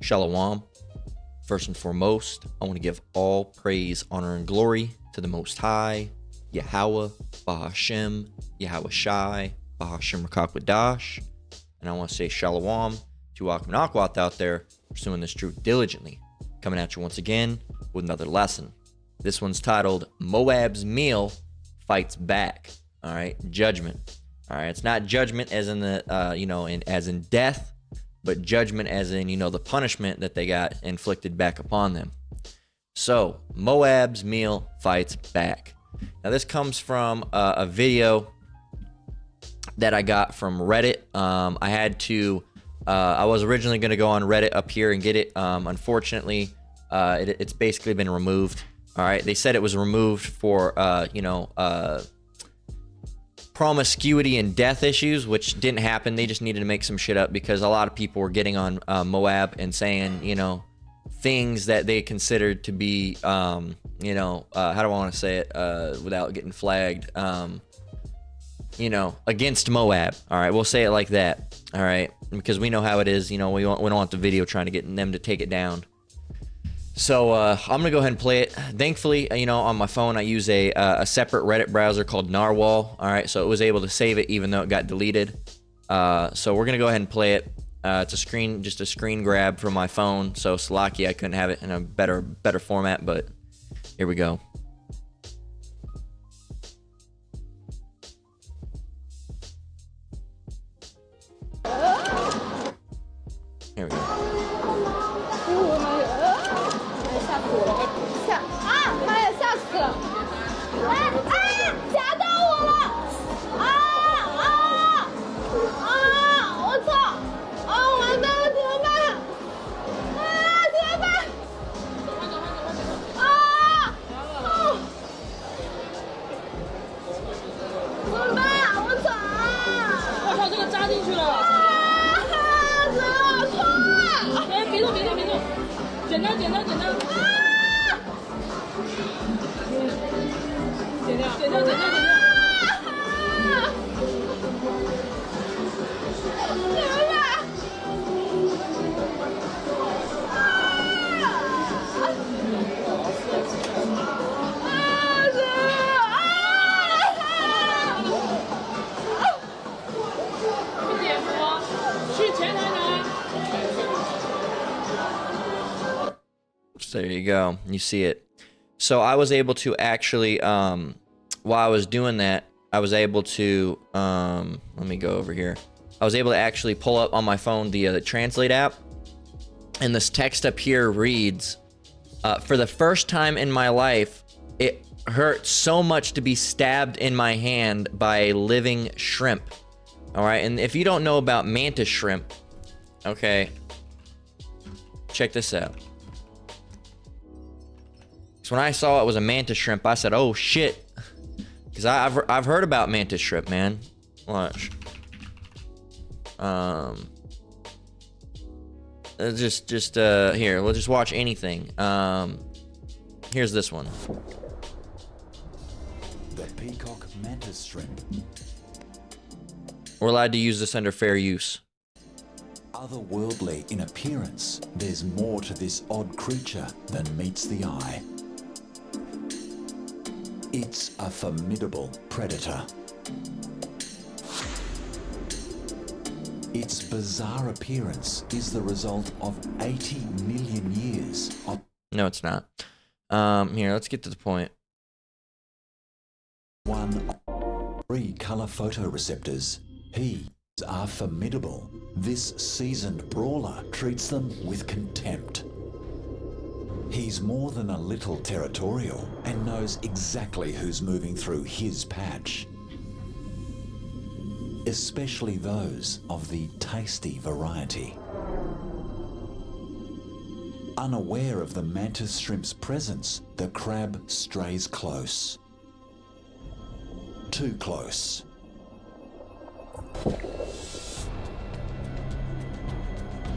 Shalom. First and foremost, I want to give all praise, honor, and glory to the Most High, Yahweh, Bahashem, Yahweh Shai, Bahashem Rakakwadash. And I want to say Shalom to Akmanakwat out there pursuing this truth diligently. Coming at you once again with another lesson. This one's titled Moab's Meal Fights Back. All right, Judgment. All right, it's not judgment as in the, as in death, but judgment as in, the punishment that they got inflicted back upon them. So, Moab's Meal Fights Back. Now, this comes from a video that I got from Reddit. I was originally going to go on Reddit up here and get it. Unfortunately, it's basically been removed. All right, they said it was removed for, promiscuity and death issues, which didn't happen. They just needed to make some shit up because a lot of people were getting on Moab and saying, things that they considered to be, how do I want to say it without getting flagged? Against Moab. All right, we'll say it like that. All right, because we know how it is. We don't want the video trying to get them to take it down. So I'm gonna go ahead and play it. Thankfully, on my phone I use a separate Reddit browser called Narwhal. All right, so it was able to save it even though it got deleted. So we're gonna go ahead and play it. It's a screen grab from my phone. So Slocky, I couldn't have it in a better format, but here we go. Here we go. 妈呀，吓死了！夹到我了！我操！完蛋了，怎么办？怎么办？怎么办？我操！我操，这个扎进去了！好痛啊！哎，别动，简单。剪掉！So there you go. You see it. So I was able to actually, while I was doing that, I was able to, let me go over here. I was able to actually pull up on my phone the Translate app. And this text up here reads, for the first time in my life, it hurt so much to be stabbed in my hand by a living shrimp. All right. And if you don't know about mantis shrimp, okay, check this out. So when I saw it was a mantis shrimp, I said, "Oh shit," because I've heard about mantis shrimp, man. Watch. Just here. We'll just watch anything. Here's this one. The peacock mantis shrimp. We're allowed to use this under fair use. Otherworldly in appearance, there's more to this odd creature than meets the eye. It's a formidable predator. Its bizarre appearance is the result of 80 million years of... No, it's not. Here, let's get to the point. 3 color photoreceptors. He's are formidable. This seasoned brawler treats them with contempt. He's more than a little territorial and knows exactly who's moving through his patch. Especially those of the tasty variety. Unaware of the mantis shrimp's presence, the crab strays close. Too close.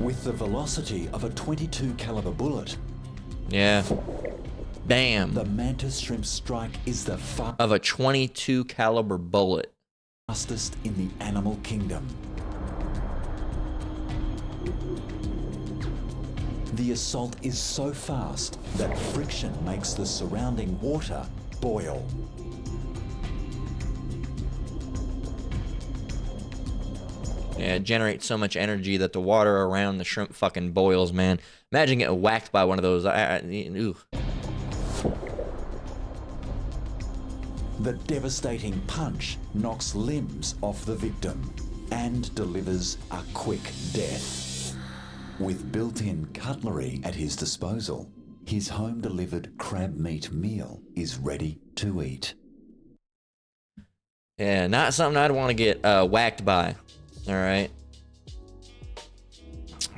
With the velocity of a .22 caliber bullet, Yeah. Bam. the mantis shrimp's strike is the Of a .22 caliber bullet. fastest in the animal kingdom. The assault is so fast that friction makes the surrounding water boil. Yeah, it generates so much energy that the water around the shrimp fucking boils, man. Imagine getting whacked by one of those. Ooh. The devastating punch knocks limbs off the victim and delivers a quick death. With built-in cutlery at his disposal, his home-delivered crab meat meal is ready to eat. Yeah, not something I'd want to get whacked by. All right.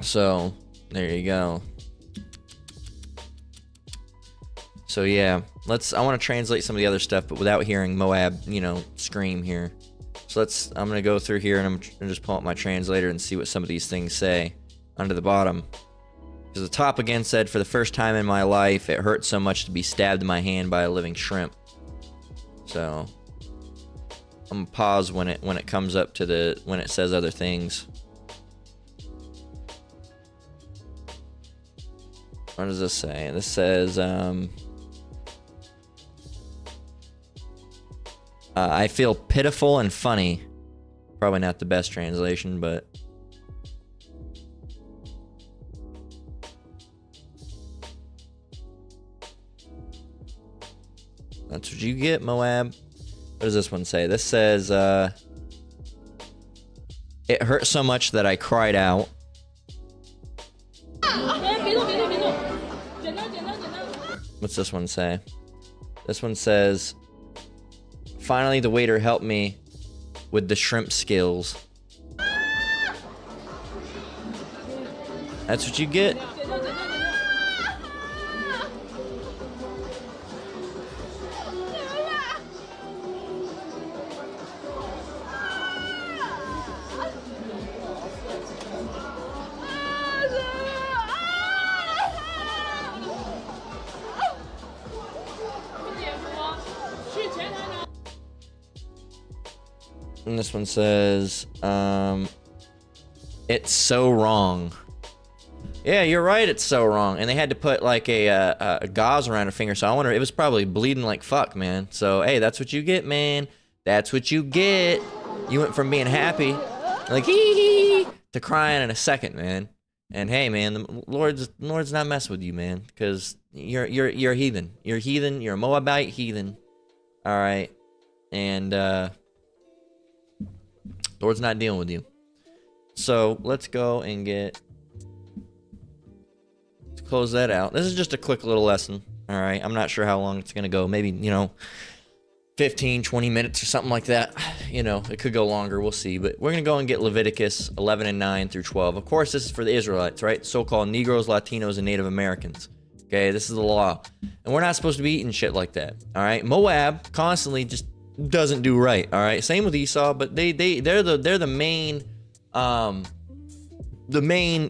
So, there you go. So yeah, I want to translate some of the other stuff, but without hearing Moab, you know, scream here. So I'm going to go through here and I'm going to just pull up my translator and see what some of these things say under the bottom. Because the top again said, for the first time in my life, it hurt so much to be stabbed in my hand by a living shrimp. So I'm going to pause when it comes up to when it says other things. What does this say? This says, I feel pitiful and funny. Probably not the best translation, but that's what you get, Moab. What does this one say? This says, it hurt so much that I cried out. What's this one say? This one says, finally the waiter helped me with the shrimp skills. That's what you get. And this one says, it's so wrong. Yeah, you're right, it's so wrong. And they had to put like a gauze around her finger, so I wonder, it was probably bleeding like fuck, man. So, hey, that's what you get, man. That's what you get. You went from being happy, like hee hee, to crying in a second, man. And hey, man, the Lord's not messing with you, man, because you're a heathen. You're a heathen. You're a Moabite heathen. All right, and Lord's not dealing with you. So let's go and let's close that out. This is just a quick little lesson. All right. I'm not sure how long it's going to go. Maybe, 15, 20 minutes or something like that. It could go longer. We'll see. But we're going to go and get Leviticus 11 and 9 through 12. Of course, this is for the Israelites, right? So-called Negroes, Latinos, and Native Americans. Okay. This is the law. And we're not supposed to be eating shit like that. All right. Moab constantly just doesn't do right. All right, same with Esau, but they're the main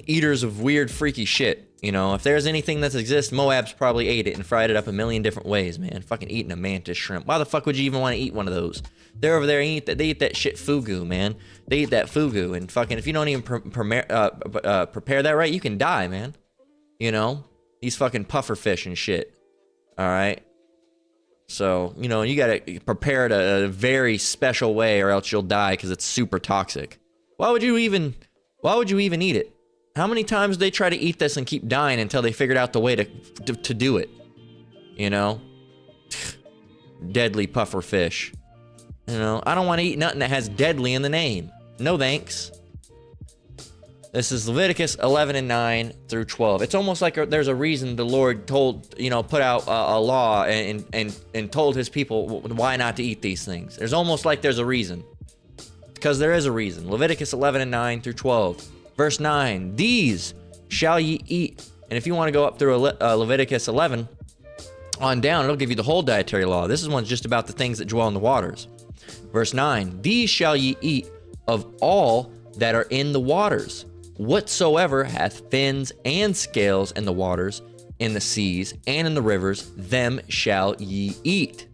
eaters of weird freaky shit. If there's anything that exists, Moab's probably ate it and fried it up a million different ways, man. Fucking eating a mantis shrimp. Why the fuck would you even want to eat one of those? They're over there and they eat that shit fugu, man. They eat that fugu, and fucking if you don't even prepare that right, you can die, man. These fucking puffer fish and shit. All right. So, you gotta prepare it a very special way or else you'll die because it's super toxic. Why would you even eat it? How many times did they try to eat this and keep dying until they figured out the way to do it? Deadly puffer fish. I don't want to eat nothing that has deadly in the name. No thanks. This is Leviticus 11 and 9 through 12. It's almost like there's a reason the Lord put out a law and told his people why not to eat these things. There's almost like there's a reason. Because there is a reason. Leviticus 11 and 9 through 12. Verse 9, these shall ye eat. And if you want to go up through Leviticus 11 on down, it'll give you the whole dietary law. This one's just about the things that dwell in the waters. Verse 9, these shall ye eat of all that are in the waters. Whatsoever hath fins and scales in the waters, in the seas, and in the rivers, them shall ye eat.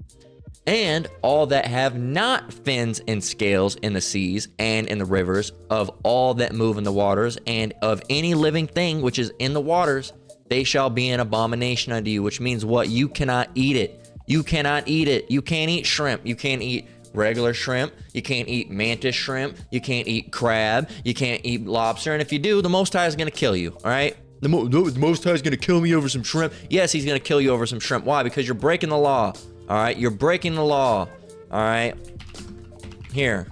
And all that have not fins and scales in the seas and in the rivers, of all that move in the waters, and of any living thing which is in the waters, they shall be an abomination unto you, which means what? You cannot eat it. You cannot eat it. You can't eat shrimp. You can't eat regular shrimp. You can't eat mantis shrimp. You can't eat crab. You can't eat lobster. And if you do, the Most High is going to kill you, all right? The Most High is going to kill me over some shrimp. Yes, he's going to kill you over some shrimp. Why? Because you're breaking the law, all right? You're breaking the law, all right? Here.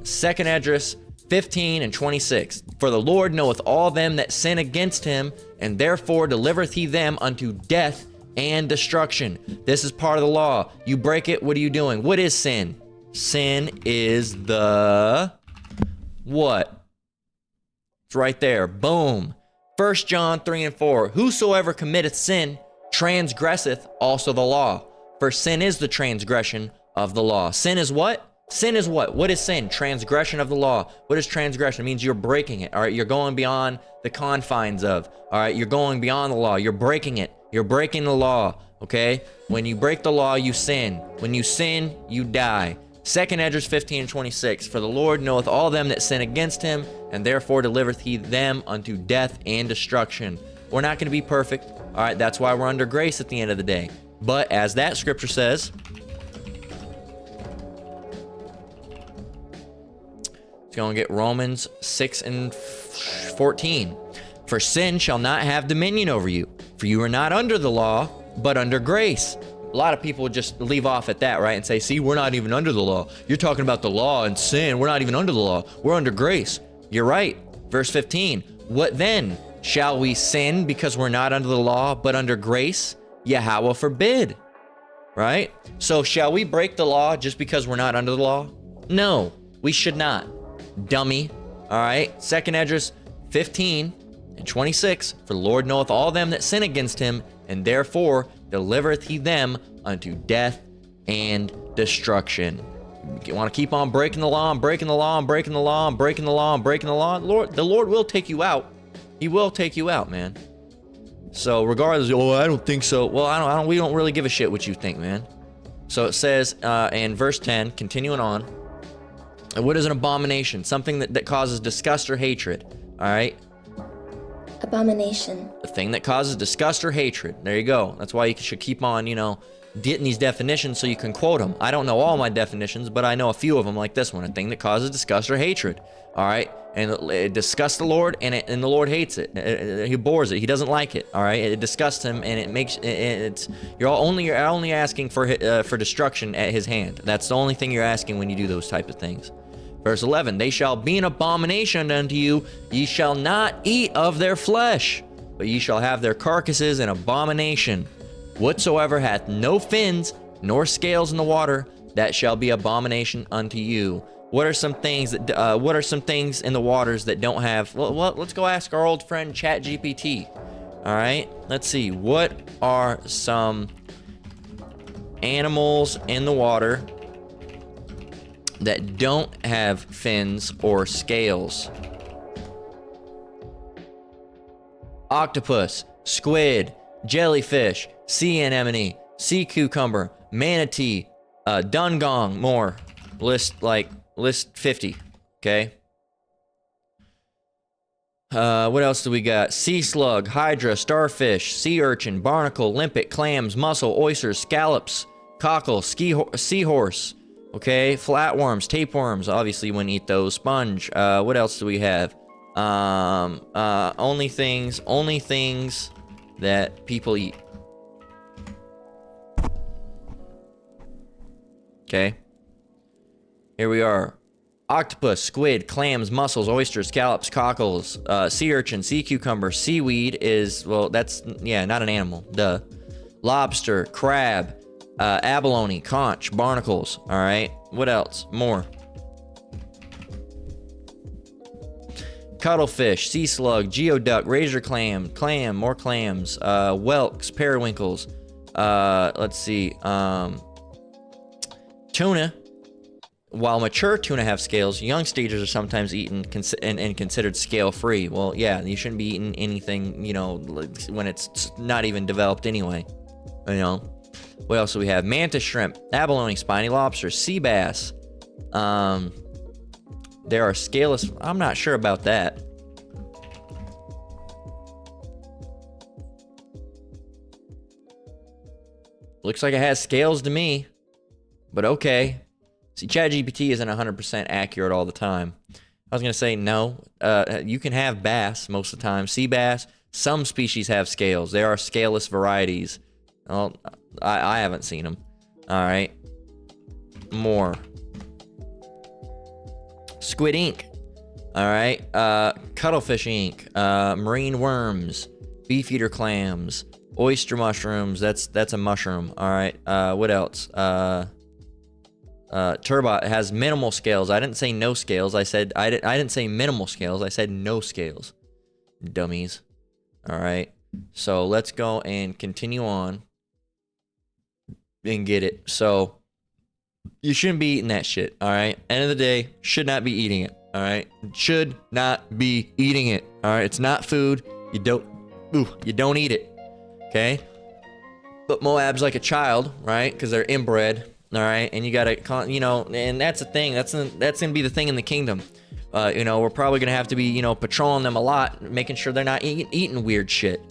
2nd Esdras 15 and 26. For the Lord knoweth all them that sin against him, and therefore delivereth he them unto death and destruction. This is part of the law. You break it, what are you doing? What is sin? Sin is the what? It's right there. Boom. 1 John 3 and 4. Whosoever committeth sin transgresseth also the law. For sin is the transgression of the law. Sin is what? Sin is what? What is sin? Transgression of the law. What is transgression? It means you're breaking it, all right? You're going beyond the confines of, all right? You're going beyond the law. You're breaking it. You're breaking the law, okay? When you break the law, you sin. When you sin, you die. 2nd Esdras 15 and 26. For the Lord knoweth all them that sin against him, and therefore delivereth he them unto death and destruction. We're not going to be perfect, all right? That's why we're under grace at the end of the day. But as that scripture says, going to get Romans 6 and 14. For sin shall not have dominion over you, for you are not under the law, but under grace. A lot of people just leave off at that, right? And say, see, we're not even under the law. You're talking about the law and sin. We're not even under the law. We're under grace. You're right. Verse 15. What then? Shall we sin because we're not under the law, but under grace? Yahweh forbid. Right? So shall we break the law just because we're not under the law? No, we should not. Dummy. All right. 2nd Esdras 15 and 26. For the Lord knoweth all them that sin against him, and therefore delivereth he them unto death and destruction. You want to keep on breaking the law and breaking the law and breaking the law and breaking the law and breaking the law? The Lord will take you out. He will take you out, man. So regardless, oh, I don't think so. Well, we don't really give a shit what you think, man. So it says in verse 10, continuing on, what is an abomination? Something that causes disgust or hatred. All right? Abomination. A thing that causes disgust or hatred. There you go. That's why you should keep on, getting these definitions so you can quote them. I don't know all my definitions, but I know a few of them like this one. A thing that causes disgust or hatred. All right? And it disgusts the Lord, and the Lord hates it. He bores it. He doesn't like it. All right? It disgusts him, and it makes you're only asking for destruction at his hand. That's the only thing you're asking when you do those type of things. Verse 11, they shall be an abomination unto you. Ye shall not eat of their flesh, but ye shall have their carcasses an abomination. Whatsoever hath no fins nor scales in the water, that shall be abomination unto you. What are some things in the waters that don't have? Well, let's go ask our old friend ChatGPT. All right, let's see. What are some animals in the water that don't have fins or scales? Octopus, squid, jellyfish, sea anemone, sea cucumber, manatee, dungong, more. List 50, okay? What else do we got? Sea slug, hydra, starfish, sea urchin, barnacle, limpet, clams, mussel, oysters, scallops, cockle, seahorse, okay? Flatworms, tapeworms, obviously you wouldn't eat those. Sponge, what else do we have? Only things that people eat. Okay? Here we are. Octopus, squid, clams, mussels, oysters, scallops, cockles, sea urchin, sea cucumber, seaweed is, well, that's, yeah, not an animal, duh. Lobster, crab, abalone, conch, barnacles, all right? What else? More. Cuttlefish, sea slug, geoduck, razor clam, more clams, whelks, periwinkles, let's see, tuna. While mature tuna have scales, young stages are sometimes eaten and considered scale-free. Well, yeah, you shouldn't be eating anything, when it's not even developed anyway. What else do we have? Mantis shrimp, abalone, spiny lobster, sea bass. There are scaleless. I'm not sure about that. Looks like it has scales to me, but okay. See, ChatGPT isn't 100% accurate all the time. I was going to say no. You can have bass most of the time. Sea bass, some species have scales. There are scaleless varieties. Well, I haven't seen them. All right. More. Squid ink. All right. Cuttlefish ink. Marine worms. Beefeater clams. Oyster mushrooms. That's a mushroom. All right. What else? Turbot has minimal scales. I didn't say no scales. I didn't say minimal scales. I said no scales. Dummies. All right. So let's go and continue on and get it. So you shouldn't be eating that shit. All right. End of the day, should not be eating it. All right. Should not be eating it. All right. It's not food. You don't eat it. Okay. But Moab's like a child, right? Because they're inbred. All right, and you gotta, and that's the thing. That's gonna be the thing in the kingdom. We're probably gonna have to be, patrolling them a lot, making sure they're not eating weird shit.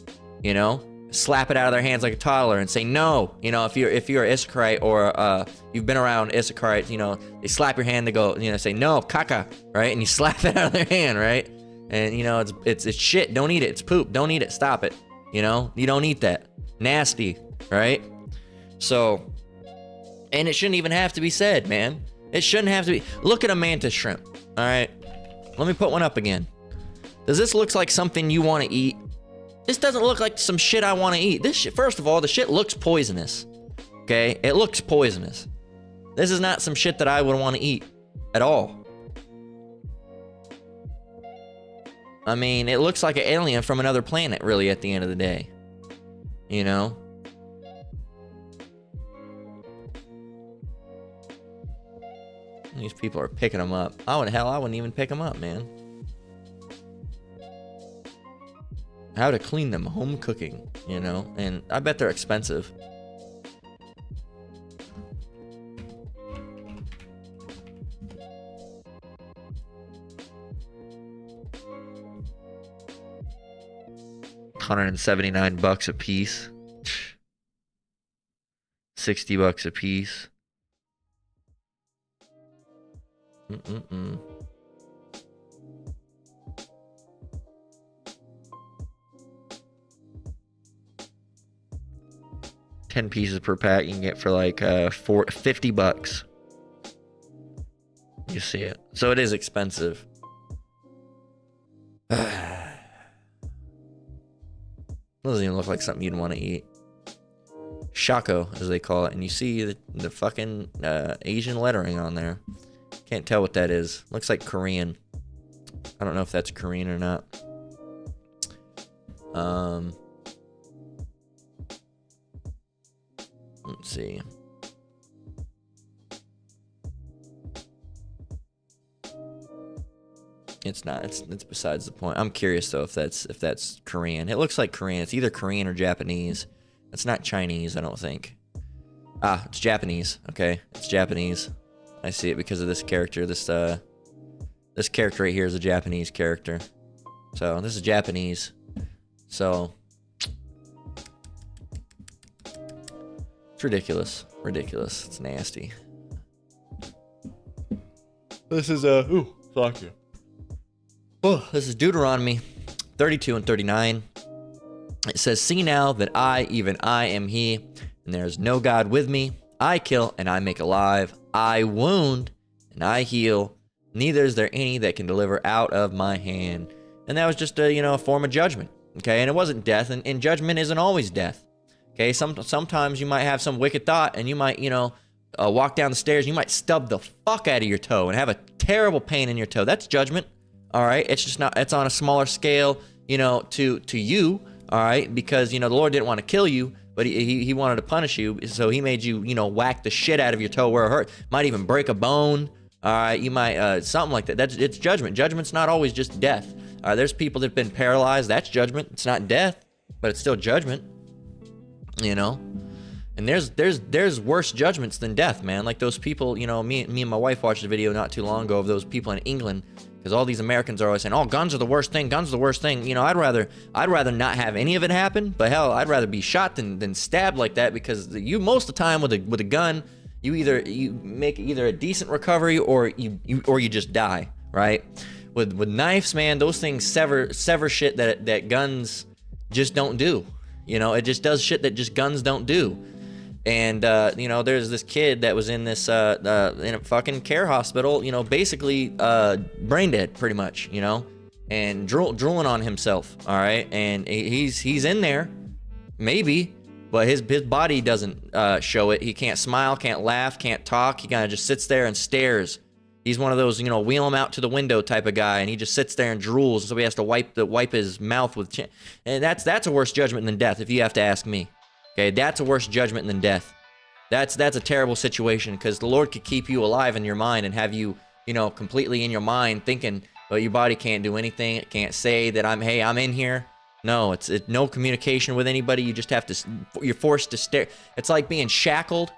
Slap it out of their hands like a toddler and say no. If you're Issacharite or you've been around Issacharites, they slap your hand. They go, say no, caca, right? And you slap it out of their hand, right? And it's shit. Don't eat it. It's poop. Don't eat it. Stop it. You don't eat that. Nasty, right? So. And it shouldn't even have to be said, man. It shouldn't have to be. Look at a mantis shrimp. All right. Let me put one up again. Does this look like something you want to eat? This doesn't look like some shit I want to eat. This shit, first of all, the shit looks poisonous. Okay? It looks poisonous. This is not some shit that I would want to eat at all. I mean, it looks like an alien from another planet, really, at the end of the day. These people are picking them up. I wouldn't even pick them up, man. How to clean them, home cooking, and I bet they're expensive. $179 a piece. $60 a piece. 10 pieces per pack you can get for like $50. You see it. So it is expensive. Doesn't even look like something you'd want to eat. Shako, as they call it. And you see the fucking Asian lettering on there. Can't tell what that is. Looks like Korean. I don't know if that's Korean or not. Let's see. It's not. It's besides the point. I'm curious though if that's Korean. It looks like Korean. It's either Korean or Japanese. It's not Chinese, I don't think. It's Japanese. Okay, it's Japanese. I see it because of this character. This character right here is a Japanese character. So this is Japanese. So it's ridiculous. Ridiculous. It's nasty. This is ooh, fuck you. Oh, this is Deuteronomy 32 and 39. It says, "See now that I, even I, am He, and there is no God with me. I kill and I make alive. I wound and I heal. Neither is there any that can deliver out of my hand." And that was just a form of judgment. Okay, and it wasn't death, and judgment isn't always death. Okay, sometimes you might have some wicked thought, and you might walk down the stairs, you might stub the fuck out of your toe and have a terrible pain in your toe. That's judgment. All right, it's just not. It's on a smaller scale, to you. All right, because the Lord didn't want to kill you, but he wanted to punish you, so he made you whack the shit out of your toe where it hurt. Might even break a bone. All right, you might something like that. It's judgment. Judgment's not always just death. There's people that've been paralyzed. That's judgment. It's not death, but it's still judgment. And there's worse judgments than death, man. Like those people, me and my wife watched a video not too long ago of those people in England Because all these Americans are always saying, oh, guns are the worst thing, guns are the worst thing. You know, I'd rather not have any of it happen, but hell, I'd rather be shot than stabbed like that, because you, most of the time with a gun, you make either a decent recovery or you just die, right? With knives, man, those things sever shit that guns just don't do. You know, it just does shit that just guns don't do. And you know, there's this kid that was in this in a fucking care hospital, you know, basically brain dead pretty much, you know, and drooling on himself. All right, and he's in there, maybe, but his body doesn't show it. He can't smile, can't laugh, can't talk. He kind of just sits there and stares. He's one of those, you know, wheel him out to the window type of guy, and he just sits there and drools, so he has to wipe his mouth with and that's a worse judgment than death, if you have to ask me. Okay, that's a worse judgment than death. That's a terrible situation, because the Lord could keep you alive in your mind and have you, you know, completely in your mind thinking, well, your body can't do anything. It can't say that I'm in here. No, it's no communication with anybody. You just have to, you're forced to stare. It's like being shackled.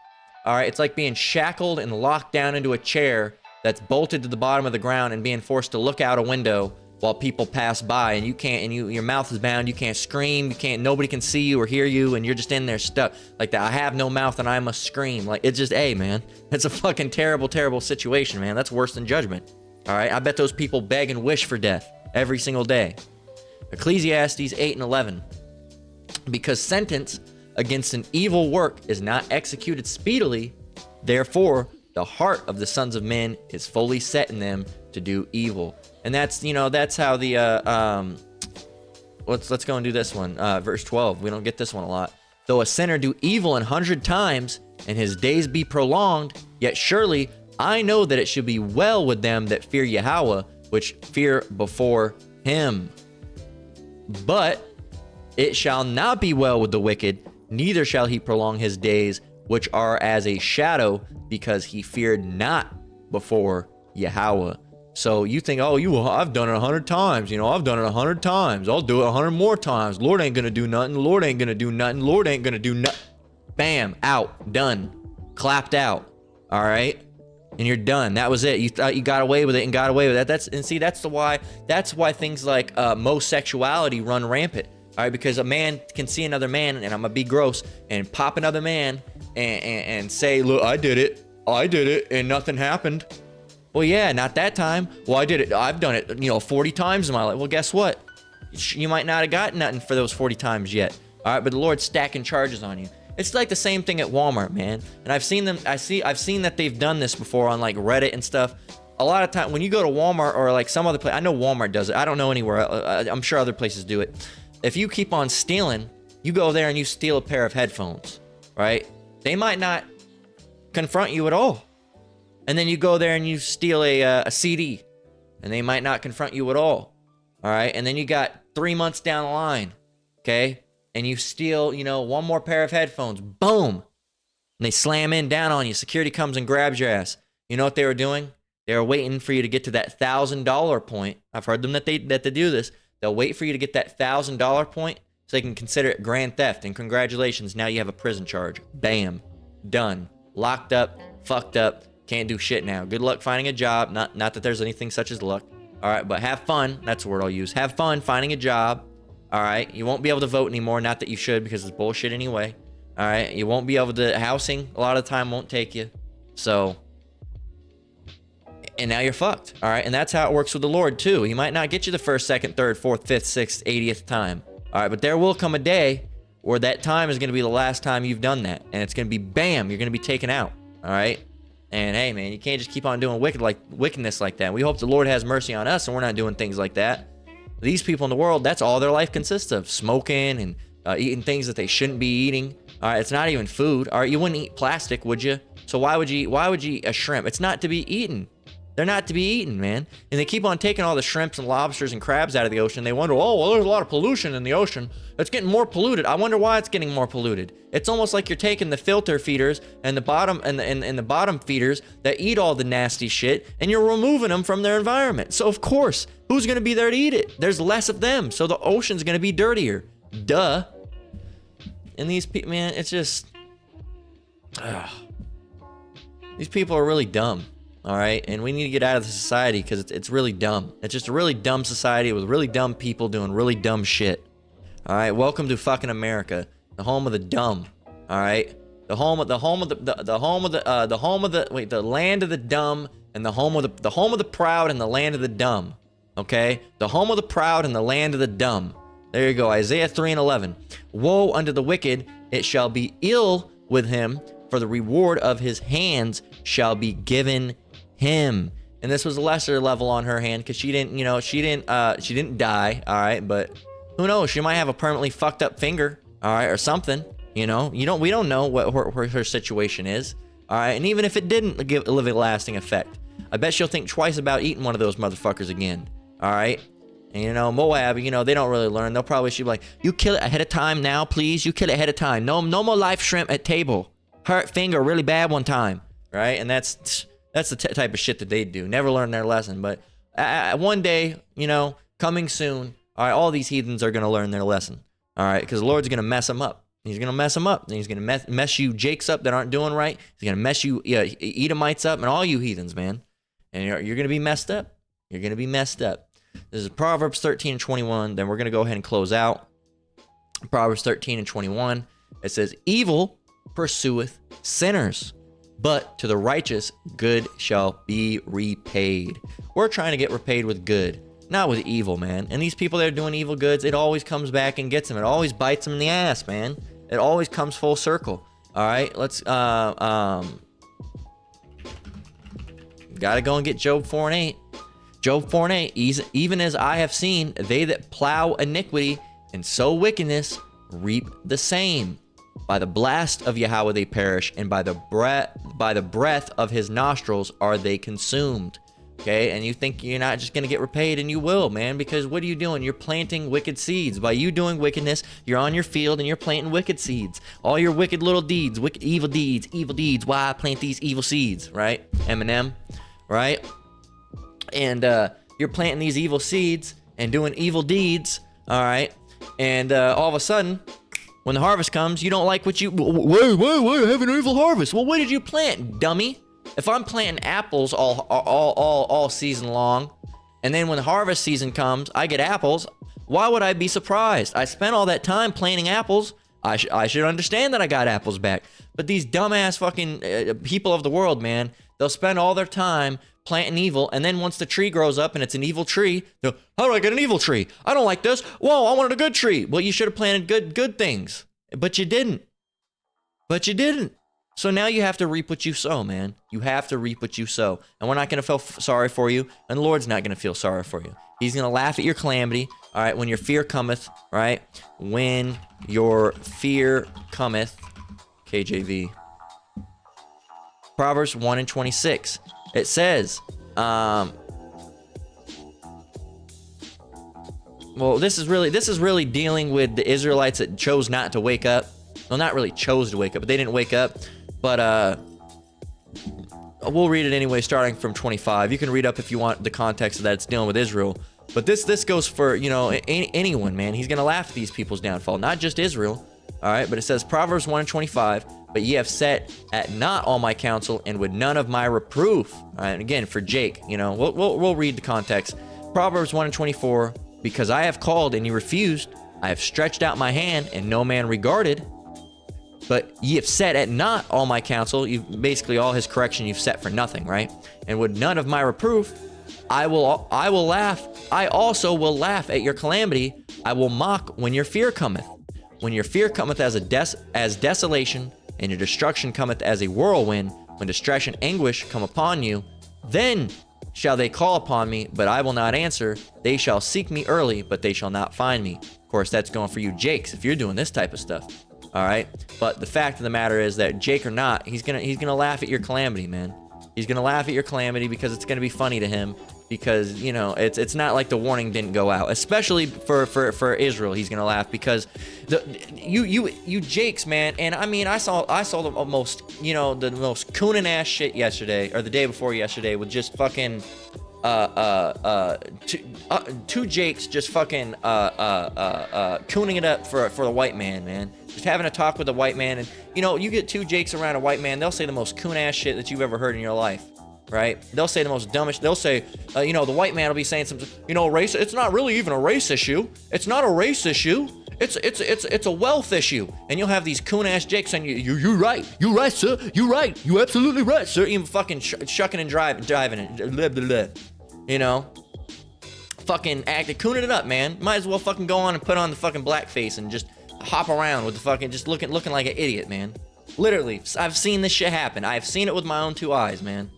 All right, it's like being shackled and locked down into a chair that's bolted to the bottom of the ground and being forced to look out a window while people pass by, and you can't, and your mouth is bound, you can't scream, nobody can see you or hear you, and you're just in there stuck like that. I have no mouth and I must scream. Like, it's just, hey man, it's a fucking terrible, terrible situation, man. That's worse than judgment. All right, I bet those people beg and wish for death every single day. Ecclesiastes 8:11, because sentence against an evil work is not executed speedily, therefore the heart of the sons of men is fully set in them to do evil. And that's, you know, that's how the let's go and do this one. Verse 12. We don't get this one a lot. Though a sinner do evil 100 times, and his days be prolonged, yet surely I know that it should be well with them that fear Yahweh, which fear before him. But it shall not be well with the wicked, neither shall he prolong his days, which are as a shadow, because he feared not before Yahweh. So you think, oh, I've done it 100 times. You know, I've done it 100 times. I'll do it 100 more times. Lord ain't gonna do nothing. Lord ain't gonna do nothing. Lord ain't gonna do nothing. Bam, out, done, clapped out. All right, and you're done. That was it. You thought you got away with it and got away with that. That's why things like homosexuality run rampant. All right, because a man can see another man, and I'm gonna be gross, and pop another man and say, look, I did it, and nothing happened. Well, yeah, not that time. Well, I did it. I've done it, you know, 40 times in my life. Well, guess what? You might not have gotten nothing for those 40 times yet. All right, but the Lord's stacking charges on you. It's like the same thing at Walmart, man. And I've seen that they've done this before on like Reddit and stuff. A lot of time when you go to Walmart or like some other place, I know Walmart does it. I don't know anywhere. I'm sure other places do it. If you keep on stealing, you go there and you steal a pair of headphones, right? They might not confront you at all. And then you go there and you steal a CD, and they might not confront you at all. All right, and then you got 3 months down the line, okay, and you steal, you know, one more pair of headphones. Boom, and they slam down on you. Security comes and grabs your ass. You know what they were doing? They were waiting for you to get to that $1,000 point. I've heard them that they do this. They'll wait for you to get that $1,000 point so they can consider it grand theft. And congratulations, now you have a prison charge. Bam, done, locked up, fucked up. Can't do shit now. Good luck finding a job. Not that there's anything such as luck. All right, but have fun. That's the word I'll use. Have fun finding a job. All right, you won't be able to vote anymore. Not that you should, because it's bullshit anyway. All right, you won't be able to. Housing a lot of the time won't take you. So, and now you're fucked. All right, and that's how it works with the Lord too. He might not get you the first, second, third, fourth, fifth, sixth, 80th time. All right, but there will come a day where that time is going to be the last time you've done that, and it's going to be bam. You're going to be taken out. All right. And hey, man, you can't just keep on doing wickedness like that. We hope the Lord has mercy on us, and we're not doing things like that. These people in the world, that's all their life consists of: smoking and eating things that they shouldn't be eating. All right, it's not even food. All right, you wouldn't eat plastic, would you? So why would you eat a shrimp? It's not to be eaten. They're not to be eaten, man. And they keep on taking all the shrimps and lobsters and crabs out of the ocean. They wonder, oh, well, there's a lot of pollution in the ocean. It's getting more polluted. I wonder why it's getting more polluted. It's almost like you're taking the filter feeders and the bottom and the bottom feeders that eat all the nasty shit, and you're removing them from their environment. So of course, who's gonna be there to eat it? There's less of them, so the ocean's gonna be dirtier. Duh. And these people, man, it's just, these people are really dumb. all right? And we need to get out of the society because it's really dumb. It's just a really dumb society with really dumb people doing really dumb shit. All right, welcome to fucking America, the home of the dumb. All right, the land of the dumb, and the home of the proud, and the land of the dumb. Okay, the home of the proud and the land of the dumb. There you go, Isaiah 3:11. Woe unto the wicked, it shall be ill with him, for the reward of his hands shall be given him. And this was a lesser level on her hand because she didn't die. All right, but who knows? She might have a permanently fucked up finger. All right, or something. We don't know what her situation is. All right, and even if it didn't leave a lasting effect, I bet she'll think twice about eating one of those motherfuckers again. All right. And Moab, they don't really learn. She'll be like, you kill it ahead of time now, please. You kill it ahead of time. No more live shrimp at table. Hurt finger really bad one time. Right? And that's the type of shit that they do. Never learn their lesson. But one day, coming soon, all right, all these heathens are going to learn their lesson. All right? Because the Lord's going to mess them up. He's going to mess them up. And he's going to mess you Jakes up that aren't doing right. He's going to mess you Edomites up and all you heathens, man. And you're going to be messed up. You're going to be messed up. This is Proverbs 13:21. Then we're going to go ahead and close out. Proverbs 13:21. It says, evil pursueth sinners, but to the righteous good shall be repaid. We're trying to get repaid with good, not with evil, man. And these people that are doing evil goods, it always comes back and gets them. It always bites them in the ass, man. It always comes full circle. All right, let's gotta go and get Job 4:8. Job 4:8, even as I have seen, they that plow iniquity and sow wickedness reap the same. By the blast of Yahweh they perish, and by the breath of his nostrils are they consumed. Okay, and you think you're not just gonna get repaid, and you will, man, because what are you doing? You're planting wicked seeds. By you doing wickedness, you're on your field and you're planting wicked seeds. All your wicked little deeds, evil deeds. Why I plant these evil seeds, right? Eminem, right? And you're planting these evil seeds and doing evil deeds, all right? And all of a sudden, when the harvest comes, you don't like what you... Why have an evil harvest? Well, what did you plant, dummy? If I'm planting apples all season long, and then when the harvest season comes, I get apples, why would I be surprised? I spent all that time planting apples. I should understand that I got apples back. But these dumbass fucking people of the world, man, they'll spend all their time planting evil, and then once the tree grows up and it's an evil tree, they'll, how do I get an evil tree? I don't like this. Whoa, I wanted a good tree. Well, you should have planted good things, but you didn't. So now you have to reap what you sow, man. You have to reap what you sow. And we're not going to feel sorry for you, and the Lord's not going to feel sorry for you. He's going to laugh at your calamity, all right, when your fear cometh, right? When your fear cometh, KJV. Proverbs 1:26. It says, well, this is really dealing with the Israelites that chose not to wake up. Well, not really chose to wake up, but they didn't wake up. But we'll read it anyway, starting from 25. You can read up if you want the context of that. It's dealing with Israel. But this goes for, anyone, man. He's going to laugh at these people's downfall, not just Israel. All right, but it says Proverbs 1:25, but ye have set at naught all my counsel, and would none of my reproof. All right, and again, for Jake, we'll read the context. Proverbs 1:24, because I have called and ye refused, I have stretched out my hand and no man regarded. But ye have set at naught all my counsel. You've basically all his correction you've set for nothing, right? And would none of my reproof, I will laugh. I also will laugh at your calamity. I will mock when your fear cometh. When your fear cometh as desolation, and your destruction cometh as a whirlwind, when distress and anguish come upon you, then shall they call upon me, but I will not answer. They shall seek me early, but they shall not find me. Of course, that's going for you Jakes, if you're doing this type of stuff. All right? But the fact of the matter is that Jake or not, he's gonna laugh at your calamity, man. He's gonna laugh at your calamity because it's gonna be funny to him. Because it's not like the warning didn't go out, especially for Israel. He's gonna laugh because you Jakes, man. And I mean, I saw the most cooning ass shit yesterday, or the day before yesterday, with just fucking two Jakes just fucking cooning it up for the white man. Just having a talk with a white man, and you get two Jakes around a white man, they'll say the most coon ass shit that you've ever heard in your life. right? They'll say the most dumbest. They'll say, you know, the white man will be saying something, you know, race. It's not really even a race issue. It's not a race issue. It's a wealth issue. And you'll have these coon-ass jakes saying, you're right, sir, you're right, you absolutely right, sir. Even fucking shucking and driving and blah, blah, blah. You know, fucking cooning it up, man. Might as well fucking go on and put on the fucking blackface and just hop around with the fucking, just looking like an idiot, man. Literally, I've seen this shit happen. I've seen it with my own 2 eyes, man.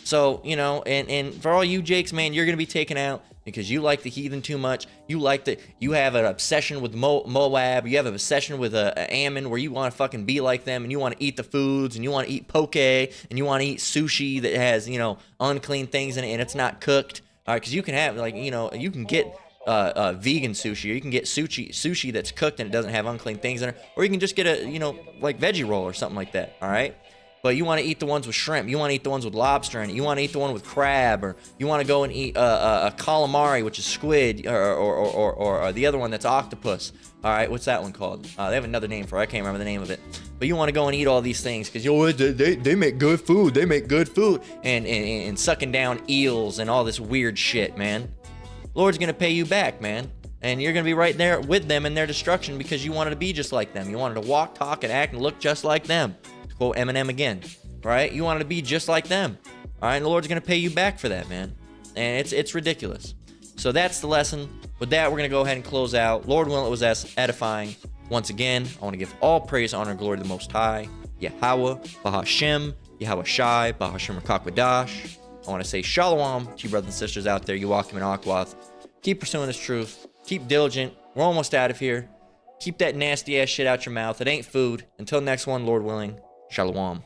So, you know, and for all you jakes, man, you're gonna be taken out because you like the heathen too much. You have an obsession with Moab. You have an obsession with Ammon where you want to fucking be like them and you want to eat the foods and you want to eat poke and you want to eat sushi that has, you know, unclean things in it and it's not cooked. All right, because you can have, like, you know, you can get vegan sushi, or you can get sushi that's cooked and it doesn't have unclean things in it, or you can just get a, you know, like veggie roll or something like that. All right. But you want to eat the ones with shrimp. You want to eat the ones with lobster in it. You want to eat the one with crab, or you want to go and eat a calamari, which is squid, or the other one that's octopus. All right, what's that one called? They have another name for it. I can't remember the name of it. But you want to go and eat all these things because they make good food. They make good food, and sucking down eels and all this weird shit, man. Lord's gonna pay you back, man. And you're gonna be right there with them in their destruction because you wanted to be just like them. You wanted to walk, talk, and act and look just like them. Quote Eminem again, right? You wanted to be just like them, all right? And the Lord's gonna pay you back for that, man. And it's ridiculous. So that's the lesson. With that, we're gonna go ahead and close out. Lord willing, it was edifying. Once again, I want to give all praise, honor, and glory to the Most High, Yahweh, Bahashem, Yahweh Shai, Bahashem Rakakwadash. I want to say shalom to you brothers and sisters out there, you Akim and Akwath. Keep pursuing this truth. Keep diligent. We're almost out of here. Keep that nasty ass shit out your mouth. It ain't food. Until next one, Lord willing. Shalom.